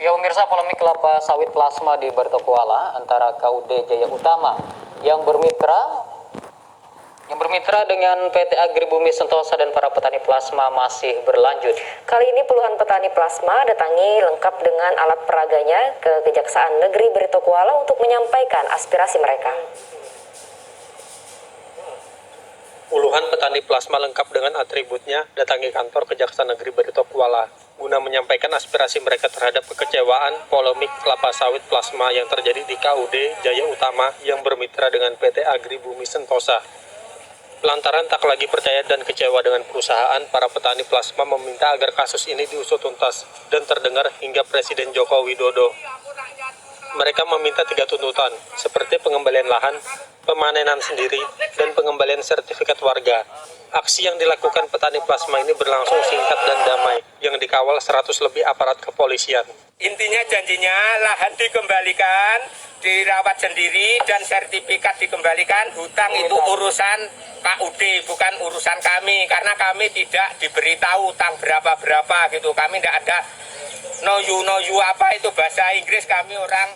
Ya pemirsa, polemik kelapa sawit plasma di Baritokuala antara KUD Jaya Utama yang bermitra dengan PT Agribumi Sentosa dan para petani plasma masih berlanjut. Kali ini puluhan petani plasma datangi lengkap dengan alat peraganya ke Kejaksaan Negeri Baritokuala untuk menyampaikan aspirasi mereka. Puluhan petani plasma lengkap dengan atributnya datangi kantor Kejaksaan Negeri Baritokuala guna menyampaikan aspirasi mereka terhadap kekecewaan polemik kelapa sawit plasma yang terjadi di KUD Jaya Utama yang bermitra dengan PT Agribumi Sentosa. Lantaran tak lagi percaya dan kecewa dengan perusahaan, para petani plasma meminta agar kasus ini diusut tuntas dan terdengar hingga Presiden Joko Widodo. Mereka meminta 3 tuntutan, seperti pengembalian lahan, pemanenan sendiri, dan pengembalian sertifikat warga. Aksi yang dilakukan petani plasma ini berlangsung singkat dan damai, yang dikawal 100 lebih aparat kepolisian. Intinya janjinya lahan dikembalikan, dirawat sendiri, dan sertifikat dikembalikan. Hutang itu urusan KUD, bukan urusan kami, karena kami tidak diberitahu hutang berapa-berapa gitu. Kami tidak ada no you apa itu bahasa Inggris, kami orang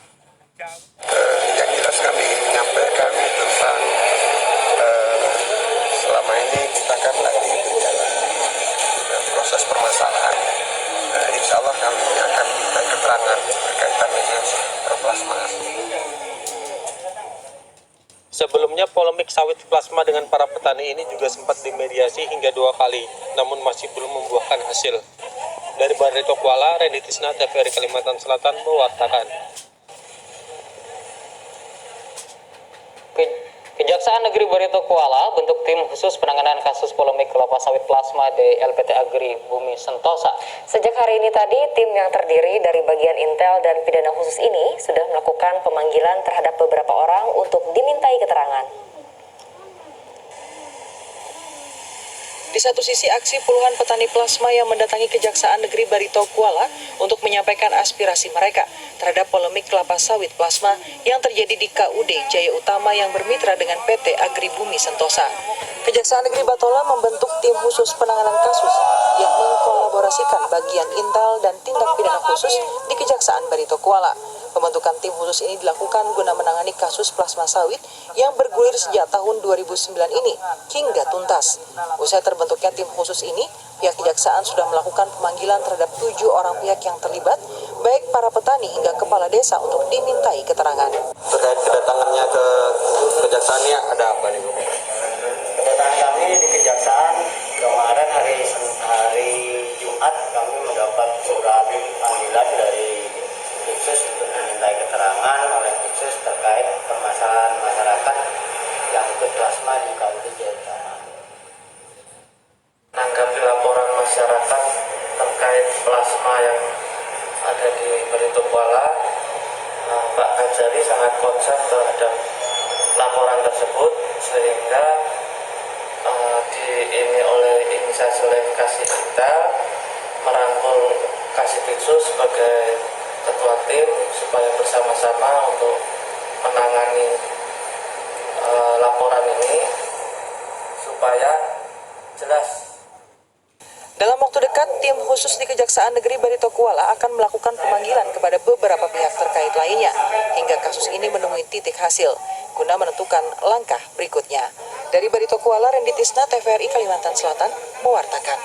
Jawa. Yang jelas kami ingin menyampaikan tentang selama ini kita kan lagi berjalan proses permasalahan. Insya Allah kami akan minta keterangan berkaitan dengan plasma. Sebelumnya polemik sawit plasma dengan para petani ini juga sempat dimediasi hingga 2 kali, namun masih belum membuahkan hasil. Dari Baritokuala, Randy Tisna, TVRI Kalimantan Selatan mewartakan. Kejaksaan Negeri Baritokuala bentuk tim khusus penanganan kasus polemik kelapa sawit plasma di LPT Agribumi Sentosa. Sejak hari ini tadi, tim yang terdiri dari bagian intel dan pidana khusus ini sudah melakukan pemanggilan terhadap beberapa orang untuk dimintai keterangan. Di satu sisi, aksi puluhan petani plasma yang mendatangi Kejaksaan Negeri Baritokuala untuk menyampaikan aspirasi mereka terhadap polemik kelapa sawit plasma yang terjadi di KUD Jaya Utama yang bermitra dengan PT Agribumi Sentosa. Kejaksaan Negeri Batola membentuk tim khusus penanganan kasus yang mengkolaborasikan bagian intel dan tindak pidana khusus di Kejaksaan Baritokuala. Pembentukan tim khusus ini dilakukan guna menangani kasus plasma sawit yang bergulir sejak tahun 2009 ini hingga tuntas. Usai terbentuknya tim khusus ini, pihak kejaksaan sudah melakukan pemanggilan terhadap 7 orang pihak yang terlibat, baik para petani hingga kepala desa untuk dimintai keterangan. Terkait kedatangannya ke kejaksaan ini ada apa nih, Bu? Kedatangan kami di kejaksaan kemarin hari Jumat kami mendapat surat panggilan dari Khusus untuk dimintai keterangan oleh Khusus terkait permasalahan masyarakat yang ikut plasma di KUD Jaya Utama. Menanggapi laporan masyarakat terkait plasma yang ada di Baritokuala, Pak Kajari sangat konsen terhadap laporan tersebut sehingga oleh inisiasi oleh Kasih kita merangkul Kasih Khusus sebagai ketua tim supaya bersama-sama untuk menangani laporan ini supaya jelas. Dalam waktu dekat, tim khusus di Kejaksaan Negeri Baritokuala akan melakukan pemanggilan kepada beberapa pihak terkait lainnya hingga kasus ini menemui titik hasil guna menentukan langkah berikutnya. Dari Baritokuala, Randy Tisna, TVRI Kalimantan Selatan mewartakan.